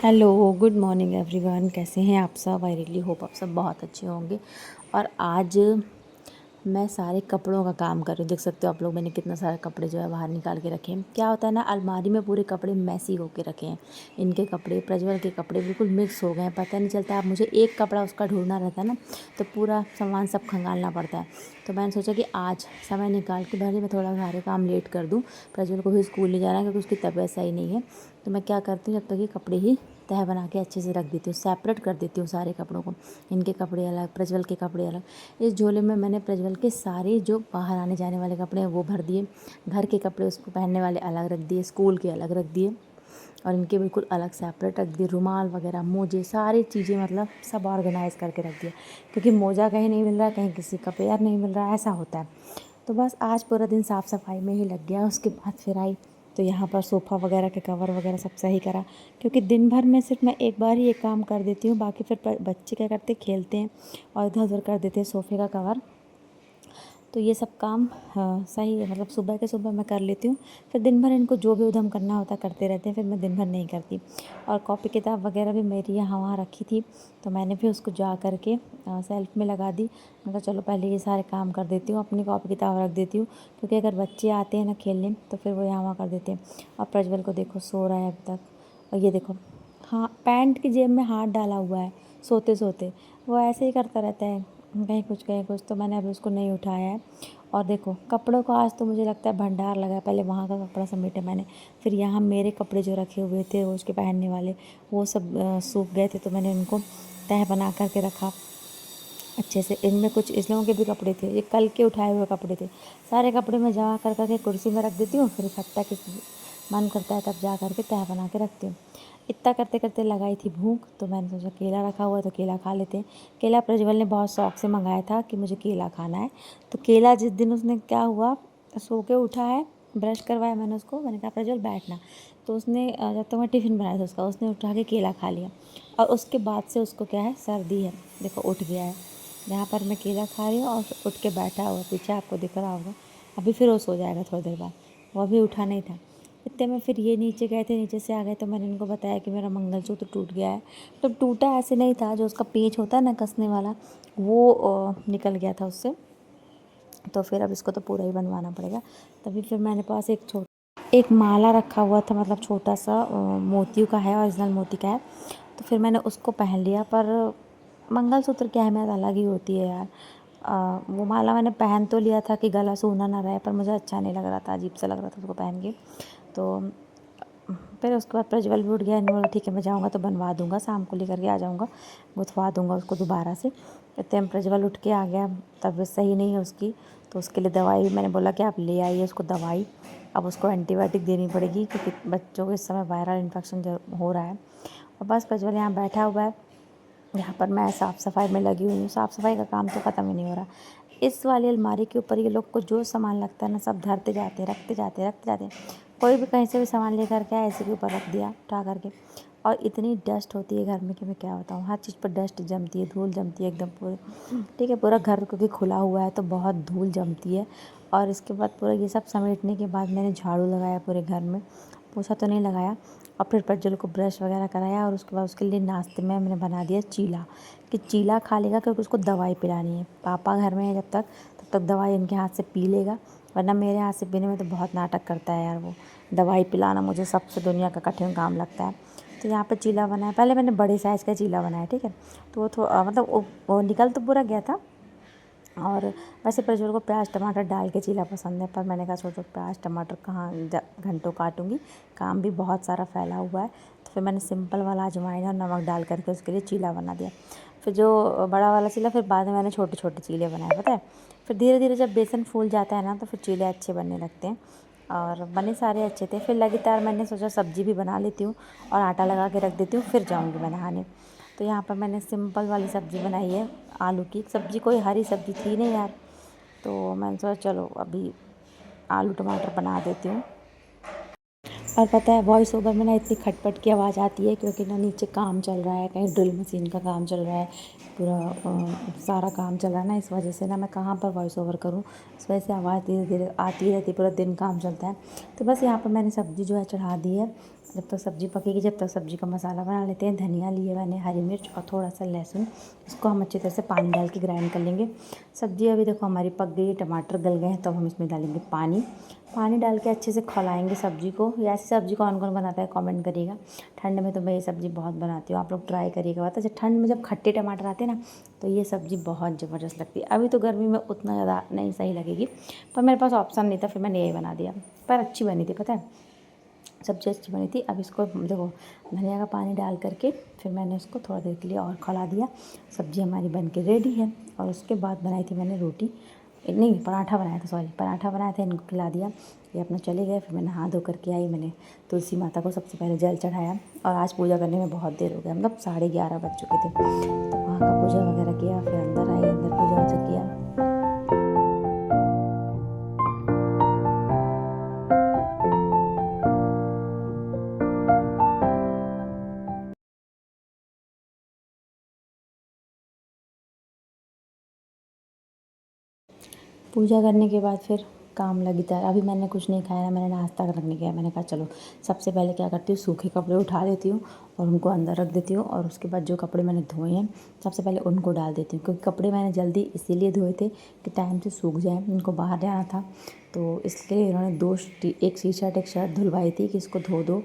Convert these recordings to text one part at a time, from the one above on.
Hello, good morning everyone. कैसे हैं आप सब? आई रियली होप आप सब बहुत अच्छे होंगे। और आज मैं सारे कपड़ों का काम कर रही हूँ। देख सकते हो आप लोग, मैंने कितना सारे कपड़े जो है बाहर निकाल के रखे हैं। क्या होता है ना, अलमारी में पूरे कपड़े मैसी होके रखे हैं। इनके कपड़े, प्रज्वल के कपड़े बिल्कुल मिक्स हो गए हैं, पता नहीं चलता। अब मुझे एक कपड़ा उसका ढूंढना रहता है ना, तो पूरा सामान सब खंगालना पड़ता है। तो मैंने सोचा कि आज समय निकाल के भले मैं थोड़ा सारे काम लेट कर दूँ, प्रज्वल को भी स्कूल नहीं जाना है क्योंकि उसकी तबीयत सही नहीं है। तो मैं क्या करती हूँ, जब तक ये कपड़े ही तह बना के अच्छे से रख देती हूँ, सेपरेट कर देती हूँ सारे कपड़ों को। इनके कपड़े अलग, प्रज्वल के कपड़े अलग। इस झोले में मैंने प्रज्वल के सारे जो बाहर आने जाने वाले कपड़े हैं वो भर दिए। घर के कपड़े उसको पहनने वाले अलग रख दिए, स्कूल के अलग रख दिए, और इनके बिल्कुल अलग सेपरेट रख दिए। रुमाल वगैरह, मोजे, सारी चीज़ें मतलब सब ऑर्गेनाइज़ करके रख दिया, क्योंकि मोजा कहीं नहीं मिल रहा, कहीं किसी का पैर नहीं मिल रहा, ऐसा होता है। तो बस आज पूरा दिन साफ़ सफाई में ही लग गया। उसके बाद फिर आई तो यहाँ पर सोफ़ा वगैरह के कवर वगैरह सब सही करा, क्योंकि दिन भर में सिर्फ मैं एक बार ही ये काम कर देती हूँ। बाकी फिर बच्चे क्या करते, खेलते हैं और इधर उधर कर देते हैं सोफ़े का कवर। तो ये सब काम सही है, मतलब सुबह के सुबह मैं कर लेती हूँ। फिर दिन भर इनको जो भी उधम करना होता है करते रहते हैं, फिर मैं दिन भर नहीं करती। और कॉपी किताब वगैरह भी मेरी यहाँ वहाँ रखी थी, तो मैंने भी उसको जा कर के सेल्फ में लगा दी। मैं कहा चलो पहले ये सारे काम कर देती हूँ, अपनी कॉपी किताब रख देती हूँ, क्योंकि अगर बच्चे आते हैं ना खेलने तो फिर वो यहाँ वहाँ कर देते हैं। और प्रज्वल को देखो, सो रहा है अभी तक। और ये देखो, हाँ, पैंट की जेब में हाथ डाला हुआ है सोते सोते। वो ऐसे ही करता रहता है, कहीं कुछ कहीं कुछ। तो मैंने अभी उसको नहीं उठाया है। और देखो कपड़ों का आज तो मुझे लगता है भंडार लगा है। पहले वहाँ का कपड़ा समेटा मैंने, फिर यहाँ मेरे कपड़े जो रखे हुए थे रोज़ के पहनने वाले, वो सब सूख गए थे, तो मैंने उनको तह बना करके रखा अच्छे से। इनमें कुछ इस लोगों के भी कपड़े थे, ये कल के उठाए हुए कपड़े थे। सारे कपड़े मैं जमा कर करके कुर्सी में रख देती हूँ, फिर इकट्ठा किस मन करता है तब जा करके तह बना के रखती हूँ। इतना करते करते लगाई थी भूख, तो मैंने सोचा केला रखा हुआ है तो केला खा लेते हैं। केला प्रज्वल ने बहुत शौक से मंगाया था कि मुझे केला खाना है। तो केला जिस दिन उसने, क्या हुआ, सो के उठा है, ब्रश करवाया मैंने उसको, मैंने कहा प्रज्वल बैठना। तो उसने जब तक मैं टिफ़िन बनाया था उसका, उसने उठा के केला खा लिया। और उसके बाद से उसको क्या है, सर्दी है। देखो उठ गया है, यहाँ पर मैं केला खा रही हूँ और उठ के बैठा हुआ, पीछे आपको दिख रहा होगा। अभी फिर वो सो जाएगा थोड़ी देर बाद, वो अभी उठा नहीं था। इतने में फिर ये नीचे गए थे, नीचे से आ गए, तो मैंने इनको बताया कि मेरा मंगलसूत्र टूट गया है। तो टूटा ऐसे नहीं था, जो उसका पेच होता है ना कसने वाला, वो निकल गया था उससे। तो फिर अब इसको तो पूरा ही बनवाना पड़ेगा। तभी फिर मैंने पास एक माला रखा हुआ था, मतलब छोटा सा मोतियों का है, ओरिजिनल मोती का है। तो फिर मैंने उसको पहन लिया। पर मंगलसूत्र की अहमियत अलग ही होती है यार। वो माला मैंने पहन तो लिया था कि गला सूना ना रहे, पर मुझे अच्छा नहीं लग रहा था, अजीब सा लग रहा था उसको पहन के। तो फिर उसके बाद प्रज्वल भी उठ गया, इन्होंने बोला ठीक है मैं जाऊँगा तो बनवा दूँगा, शाम को लेकर के आ जाऊँगा, गुथवा दूँगा उसको दोबारा से। इतने में प्रज्वल उठ के आ गया। तबीयत सही नहीं है उसकी, तो उसके लिए दवाई मैंने बोला कि आप ले आइए उसको दवाई। अब उसको एंटीबायोटिक देनी पड़ेगी, क्योंकि बच्चों को इस समय वायरल इन्फेक्शन हो रहा है। और बस प्रज्वल यहाँ बैठा हुआ है, यहाँ पर मैं साफ़ सफाई में लगी हुई हूँ। साफ़ सफाई का काम तो ख़त्म ही नहीं हो रहा। इस वाली अलमारी के ऊपर ये लोग को जो सामान लगता है ना, सब धरते जाते हैं, रखते जाते हैं, रखते जाते हैं। कोई भी कहीं से भी सामान लेकर के आया, इसी के ऊपर रख दिया उठा करके। और इतनी डस्ट होती है घर में कि मैं क्या बताऊँ, हर चीज़ पर डस्ट जमती है, धूल जमती है एकदम पूरे। ठीक है, पूरा घर क्योंकि खुला हुआ है तो बहुत धूल जमती है। और इसके बाद पूरा ये सब समेटने के बाद मैंने झाड़ू लगाया पूरे घर में, पोछा तो नहीं लगाया। और फिर प्रज्वल को ब्रश वगैरह कराया, और उसके बाद उसके लिए नाश्ते में मैंने बना दिया चीला, कि चीला खा लेगा, क्योंकि उसको दवाई पिलानी है। पापा घर में है जब तक, तब तक दवाई इनके हाथ से पी लेगा, वरना मेरे हाथ से पीने में तो बहुत नाटक करता है यार वो। दवाई पिलाना मुझे सबसे दुनिया का कठिन काम लगता है। तो यहाँ पर चीला बनाया, पहले मैंने बड़े साइज़ का चीला बनाया, ठीक है। तो वो थोड़ा मतलब वो निकल तो पूरा गया था। और वैसे प्रज्वल को प्याज टमाटर डाल के चीला पसंद है, पर मैंने कहा छोड़ो, प्याज टमाटर कहाँ घंटों काटूंगी, काम भी बहुत सारा फैला हुआ है। तो फिर मैंने सिंपल वाला अजवाइन और नमक डाल करके उसके लिए चीला बना दिया। फिर जो बड़ा वाला चीला, फिर बाद में मैंने छोटे छोटे चीले बनाए, पता है। फिर धीरे धीरे जब बेसन फूल जाता है ना, तो फिर चीले अच्छे बनने लगते हैं। और बने सारे अच्छे थे। फिर लगातार मैंने सोचा सब्ज़ी भी बना लेती हूँ और आटा लगा के रख देती हूँ, फिर जाऊँगी मैं नहाने। तो यहाँ पर मैंने सिंपल वाली सब्ज़ी बनाई है, आलू की सब्ज़ी। कोई हरी सब्ज़ी थी नहीं यार, तो मैंने सोचा चलो अभी आलू टमाटर बना देती हूँ। और पता है वॉइस ओवर में ना इतनी खटपट की आवाज़ आती है क्योंकि ना नीचे काम चल रहा है, कहीं ड्रिल मशीन का काम चल रहा है, पूरा सारा काम चल रहा है ना, इस वजह से ना मैं कहाँ पर वॉइस ओवर करूँ। इस वजह से आवाज़ धीरे धीरे आती रहती है, पूरा दिन काम चलता है। तो बस यहाँ पर मैंने सब्ज़ी जो है चढ़ा दी है। जब तक सब्ज़ी पकेगी, जब तक सब्ज़ी का मसाला बना लेते हैं। धनिया लिए मैंने, हरी मिर्च और थोड़ा सा लहसुन, इसको हम अच्छी तरह से पानी डाल के ग्राइंड कर लेंगे। सब्ज़ी अभी देखो हमारी पक गई है, टमाटर गल गए हैं, तो हम इसमें डालेंगे पानी। पानी डाल के अच्छे से खौलाएंगे सब्ज़ी को। या ऐसी सब्ज़ी कौन कौन बनाता है कमेंट करिएगा। ठंड में तो मैं ये सब्ज़ी बहुत बनाती हूँ, आप लोग ट्राई करिएगा। बात है ठंड में जब खट्टे टमाटर आते हैं ना, तो ये सब्ज़ी बहुत ज़बरदस्त लगती है। अभी तो गर्मी में उतना ज़्यादा नहीं सही लगेगी, पर मेरे पास ऑप्शन नहीं था, फिर मैंने यही बना दिया। पर अच्छी बनी थी, पता है सब्ज़ी अच्छी बनी थी। अब इसको देखो धनिया का पानी डाल करके फिर मैंने उसको थोड़ा देर के लिए और खौला दिया। सब्ज़ी हमारी बन के रेडी है। और उसके बाद बनाई थी मैंने रोटी, नहीं पराठा बनाया था, सॉरी पराठा बनाया था। इनको खिला दिया, ये अपना चले गए। फिर मैं नहा धो करके आई, मैंने तुलसी माता को सबसे पहले जल चढ़ाया। और आज पूजा करने में बहुत देर हो गया, मतलब 11:30 बज चुके थे। तो वहाँ का पूजा वगैरह किया, फिर अंदर आई, अंदर पूजा वूजा किया। पूजा करने के बाद फिर काम लगी था। अभी मैंने कुछ नहीं खाया ना, मैंने नाश्ता करने गया। मैंने कहा चलो सबसे पहले क्या करती हूँ, सूखे कपड़े उठा लेती हूँ और उनको अंदर रख देती हूँ। और उसके बाद जो कपड़े मैंने धोए हैं सबसे पहले उनको डाल देती हूँ, क्योंकि कपड़े मैंने जल्दी इसीलिए धोए थे कि टाइम से सूख जाए। उनको बाहर जाना था, तो इसलिए इन्होंने एक टी शर्ट एक शर्ट धुलवाई थी कि इसको धो दो,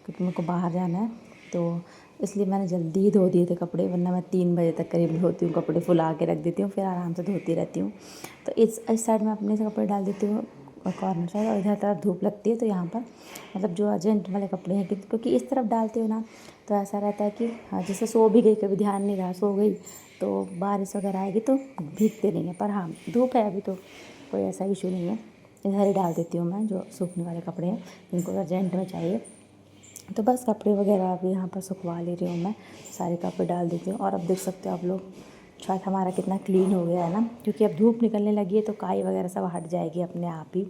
क्योंकि मेरे को बाहर जाना है। तो इसलिए मैंने जल्दी ही धो दिए थे कपड़े, वरना मैं 3 बजे तक करीब धोती हूँ कपड़े, फुला के रख देती हूँ, फिर आराम से धोती रहती हूँ। तो इस साइड में अपने से कपड़े डाल देती हूँ कॉर्नर साइड, और इधर तरफ धूप लगती है तो यहाँ पर मतलब जो अर्जेंट वाले कपड़े हैं, क्योंकि इस तरफ डालती हूँ ना तो ऐसा रहता है कि हाँ जैसे सो भी गई, कभी ध्यान नहीं रहा, सो गई तो बारिश वगैरह आएगी तो भीगते नहीं है। पर हाँ धूप है अभी तो कोई ऐसा इशू नहीं है। इधर ही डाल देती हूँ मैं जो सूखने वाले कपड़े हैं, जिनको अर्जेंट में चाहिए। तो बस कपड़े वगैरह अभी यहाँ पर सुखवा ले रही हूँ मैं, सारे कपड़े डाल देती हूँ। और अब देख सकते हो आप लोग छत हमारा कितना क्लीन हो गया है ना, क्योंकि अब धूप निकलने लगी है तो काई वगैरह सब हट जाएगी अपने आप ही।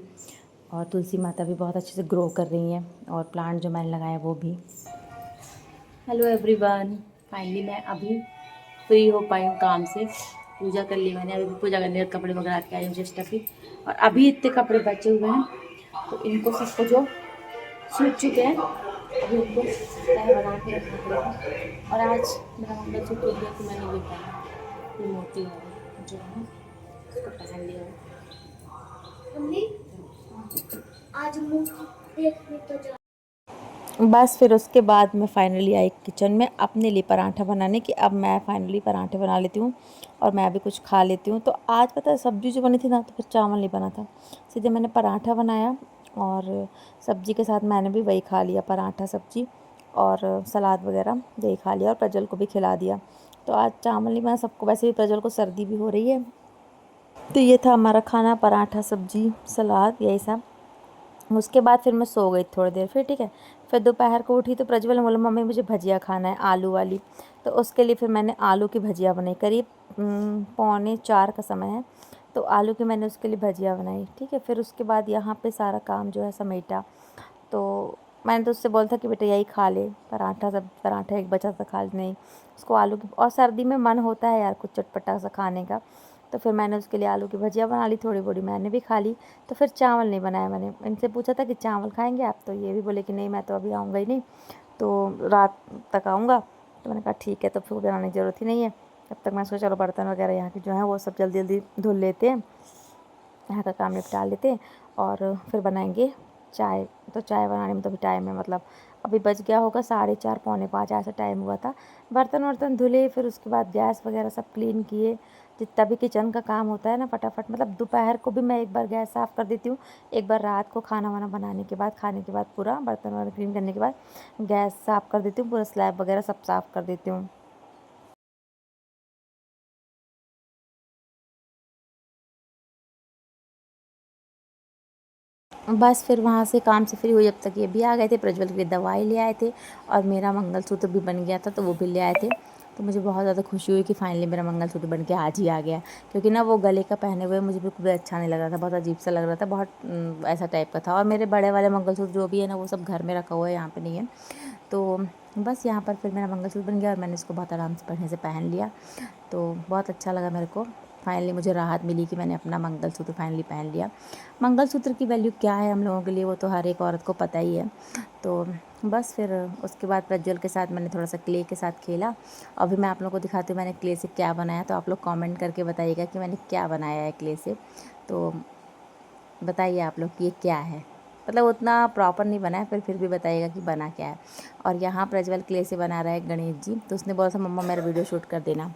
और तुलसी माता भी बहुत अच्छे से ग्रो कर रही हैं, और प्लांट जो मैंने लगाया वो भी। हेलो एवरीवन, फाइनली मैं अभी फ्री हो पाई हूँ काम से। पूजा कर ली मैंने, अभी पूजा करने के कपड़े वगैरह के आई हूँ जस्ट अभी। और अभी इतने कपड़े बचे हुए हैं तो इनको सबको जो सूख चुके हैं अभी उनको तय बना के रखना पड़ेगा। और आज मेरा मंगलसूत्र हो गया कि मैंने ये पहना, ये मोती वाला जो है उसको पहन लिया है। आज मुँह देखने तो जा बस फिर उसके बाद मैं फाइनली आई किचन में अपने लिए पराठा बनाने की। अब मैं फाइनली पराठे बना लेती हूँ और मैं भी कुछ खा लेती हूँ। तो आज पता है सब्ज़ी जो बनी थी ना, तो फिर चावल नहीं बना था, सीधे मैंने पराठा बनाया और सब्ज़ी के साथ मैंने भी वही खा लिया, पराठा सब्ज़ी और सलाद वगैरह यही खा लिया, और प्रज्वल को भी खिला दिया। तो आज चावल नहीं बना सबको, वैसे भी प्रज्वल को सर्दी भी हो रही है। तो ये था हमारा खाना, पराठा सब्ज़ी सलाद यही सब। उसके बाद फिर मैं सो गई थोड़ी देर, फिर ठीक है। फिर दोपहर को उठी तो प्रज्वल ने बोला मम्मी मुझे भजिया खाना है आलू वाली। तो उसके लिए फिर मैंने आलू की भजिया बनाई, करीब 3:45 का समय है। तो आलू की मैंने उसके लिए भजिया बनाई, ठीक है। फिर उसके बाद यहाँ पे सारा काम जो है समेटा। तो मैंने तो उससे बोला था कि बेटा यही खा ले, पराठा सब पराठा एक बचा था खा ले, नहीं उसको आलू की, और सर्दी में मन होता है यार कुछ चटपटा सा खाने का। तो फिर मैंने उसके लिए आलू की भजिया बना ली, थोड़ी बड़ी मैंने भी खा ली। तो फिर चावल नहीं बनाया मैंने, इनसे पूछा था कि चावल खाएंगे आप, तो ये भी बोले कि नहीं मैं तो अभी आऊँगा ही नहीं, तो रात तक आऊँगा। तो मैंने कहा ठीक है, तो फिर बनाने की ज़रूरत ही नहीं है। तब तक मैं सोचा चलो बर्तन वगैरह यहाँ के जो है वो सब जल्दी जल्दी धुल लेते हैं, यहाँ का काम निपटा लेते हैं और फिर बनाएंगे चाय। तो चाय बनाने में तो भी टाइम है, मतलब अभी बज गया होगा 4:30 5:45 ऐसा टाइम हुआ था। बर्तन वर्तन धुले, फिर उसके बाद गैस वगैरह सब क्लीन किए, जितना भी किचन का काम होता है ना फटाफट। मतलब दोपहर को भी मैं एक बार गैस साफ़ कर देती हूँ, एक बार रात को खाना वाना बनाने के बाद, खाने के बाद पूरा बर्तन वगैरह क्लीन करने के बाद गैस साफ़ कर देती हूँ, पूरा स्लैब वगैरह सब साफ़ कर देती हूँ। बस फिर वहाँ से काम से फ्री हुई, जब तक ये भी आ गए थे, प्रज्वल के लिए दवाई ले आए थे और मेरा मंगलसूत्र भी बन गया था तो वो भी ले आए थे। तो मुझे बहुत ज़्यादा खुशी हुई कि फाइनली मेरा मंगलसूत्र बन के आज ही आ गया। क्योंकि ना वो गले का पहने हुए मुझे बिल्कुल भी अच्छा नहीं लग रहा था, बहुत अजीब सा लग रहा था, बहुत ऐसा टाइप का था। और मेरे बड़े वाले मंगलसूत्र जो भी है ना वो सब घर में रखा हुआ है, यहाँ पे नहीं है। तो बस यहाँ पर फिर मेरा मंगलसूत्र बन गया और मैंने इसको बहुत आराम से बढ़िया से पहन लिया। तो बहुत अच्छा लगा मेरे को, फाइनली मुझे राहत मिली कि मैंने अपना मंगलसूत्र फाइनली पहन लिया। मंगलसूत्र की वैल्यू क्या है हम लोगों के लिए वो तो हर एक औरत को पता ही है। तो बस फिर उसके बाद प्रज्वल के साथ मैंने थोड़ा सा क्ले के साथ खेला। अभी मैं आप लोगों को दिखाती हूँ मैंने क्ले से क्या बनाया। तो आप लोग कमेंट करके बताइएगा कि मैंने क्या बनाया है क्ले से। तो बताइए आप लोग कि ये क्या है, मतलब उतना प्रॉपर नहीं बना है, फिर भी बताइएगा कि बना क्या है। और यहाँ प्रज्वल क्ले से बना रहा है गणेश जी। तो उसने बोला था मम्मा मेरा वीडियो शूट कर देना।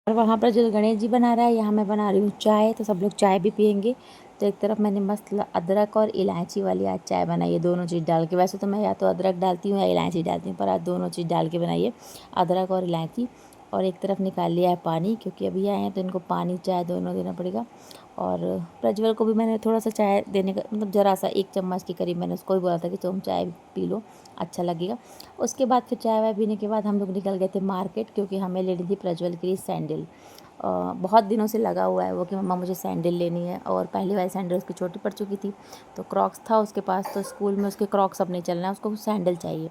और वहाँ पर जो गणेश जी बना रहा है, यहाँ मैं बना रही हूँ चाय। तो सब लोग चाय भी पियेंगे। तो एक तरफ मैंने मस्त अदरक और इलायची वाली आज चाय बनाई है, दोनों चीज़ डाल के। वैसे तो मैं या तो अदरक डालती हूँ या इलायची डालती हूँ, पर आज दोनों चीज़ डाल के बनाई है, अदरक और इलायची। और एक तरफ निकाल लिया है पानी, क्योंकि अभी आए हैं तो इनको पानी चाय दोनों देना पड़ेगा। और प्रज्वल को भी मैंने थोड़ा सा चाय देने का, मतलब ज़रा सा 1 चम्मच के करीब मैंने उसको भी बोला था कि तुम चाय पी लो, अच्छा लगेगा। उसके बाद फिर चाय वाय पीने के बाद हम लोग निकल गए थे मार्केट, क्योंकि हमें लेनी थी प्रज्वल के लिए सैंडल। बहुत दिनों से लगा हुआ है वो कि मम्मा मुझे सैंडल लेनी है। और पहली वाली सैंडल उसकी छोटी पड़ चुकी थी, तो क्रॉक्स था उसके पास, तो स्कूल में उसके क्रॉक्स अब नहीं चलना है, उसको सैंडल चाहिए।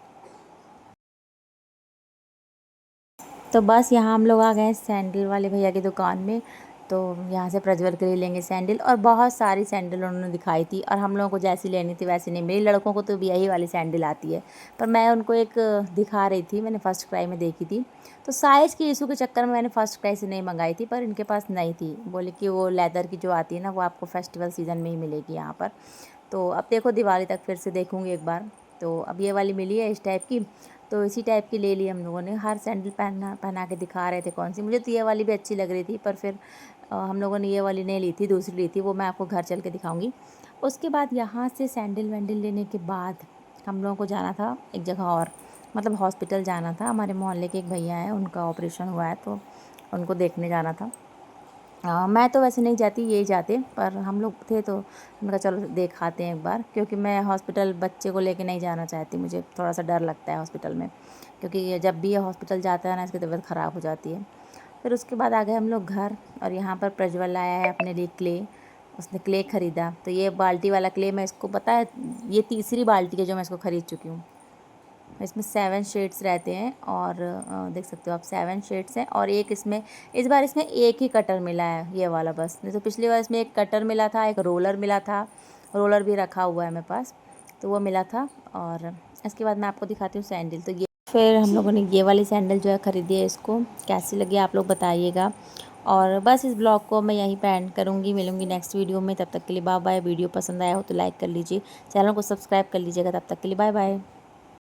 तो बस यहाँ हम लोग आ गए सैंडल वाले भैया की दुकान में। तो यहाँ से प्रज्वल के लिए लेंगे सैंडल, और बहुत सारी सैंडल उन्होंने दिखाई थी, और हम लोगों को जैसी लेनी थी वैसी नहीं मिली। लड़कों को तो भी यही वाली सैंडल आती है, पर मैं उनको एक दिखा रही थी, मैंने फर्स्ट क्राई में देखी थी। तो साइज़ की इशू के चक्कर में मैंने फर्स्ट क्राई से नहीं मंगाई थी, पर इनके पास नहीं थी। बोले कि वो लेदर की जो आती है ना वो आपको फेस्टिवल सीज़न में ही मिलेगी यहाँ पर। तो अब देखो दिवाली तक फिर से देखूँगी एक बार। तो अब ये वाली मिली है इस टाइप की, तो इसी टाइप की ले ली हम लोगों ने। हर सैंडल पहना के दिखा रहे थे कौन सी। मुझे तो ये वाली भी अच्छी लग रही थी, पर फिर हम लोगों ने ये वाली नहीं ली थी, दूसरी ली थी, वो मैं आपको घर चल के दिखाऊंगी। उसके बाद यहाँ से सैंडल वैंडल लेने के बाद हम लोगों को जाना था एक जगह और, मतलब हॉस्पिटल जाना था। हमारे मोहल्ले के एक भैया हैं, उनका ऑपरेशन हुआ है, तो उनको देखने जाना था। मैं तो वैसे नहीं जाती, यही जाते, पर हम लोग थे तो मैंने कहा चलो देखाते हैं एक बार। क्योंकि मैं हॉस्पिटल बच्चे को लेके नहीं जाना चाहती, मुझे थोड़ा सा डर लगता है हॉस्पिटल में, क्योंकि ये जब भी ये हॉस्पिटल जाता है ना इसकी तबीयत ख़राब हो जाती है। फिर उसके बाद आ गए हम लोग घर, और यहाँ पर प्रज्वल लाया है अपने लिए क्ले। उसने क्ले ख़रीदा, तो ये बाल्टी वाला क्ले मैं इसको, पता है ये तीसरी बाल्टी है जो मैं इसको ख़रीद चुकी हूँ। इसमें 7 शेड्स रहते हैं, और देख सकते हो आप 7 शेड्स हैं। और एक इसमें, इस बार इसमें एक ही कटर मिला है ये वाला बस, नहीं तो पिछली बार इसमें एक कटर मिला था, एक रोलर मिला था, रोलर भी रखा हुआ है मेरे पास, तो वो मिला था। और इसके बाद मैं आपको दिखाती हूँ सैंडल। तो ये फिर हम लोगों ने ये वाली सैंडल जो है ख़रीदी है, इसको कैसी लगी आप लोग बताइएगा। और बस इस ब्लॉग को मैं यहीं पे एंड करूँगी, मिलूँगी नेक्स्ट वीडियो में। तब तक के लिए बाय बाय। वीडियो पसंद आया हो तो लाइक कर लीजिए, चैनल को सब्सक्राइब कर लीजिएगा। तब तक के लिए बाय बाय।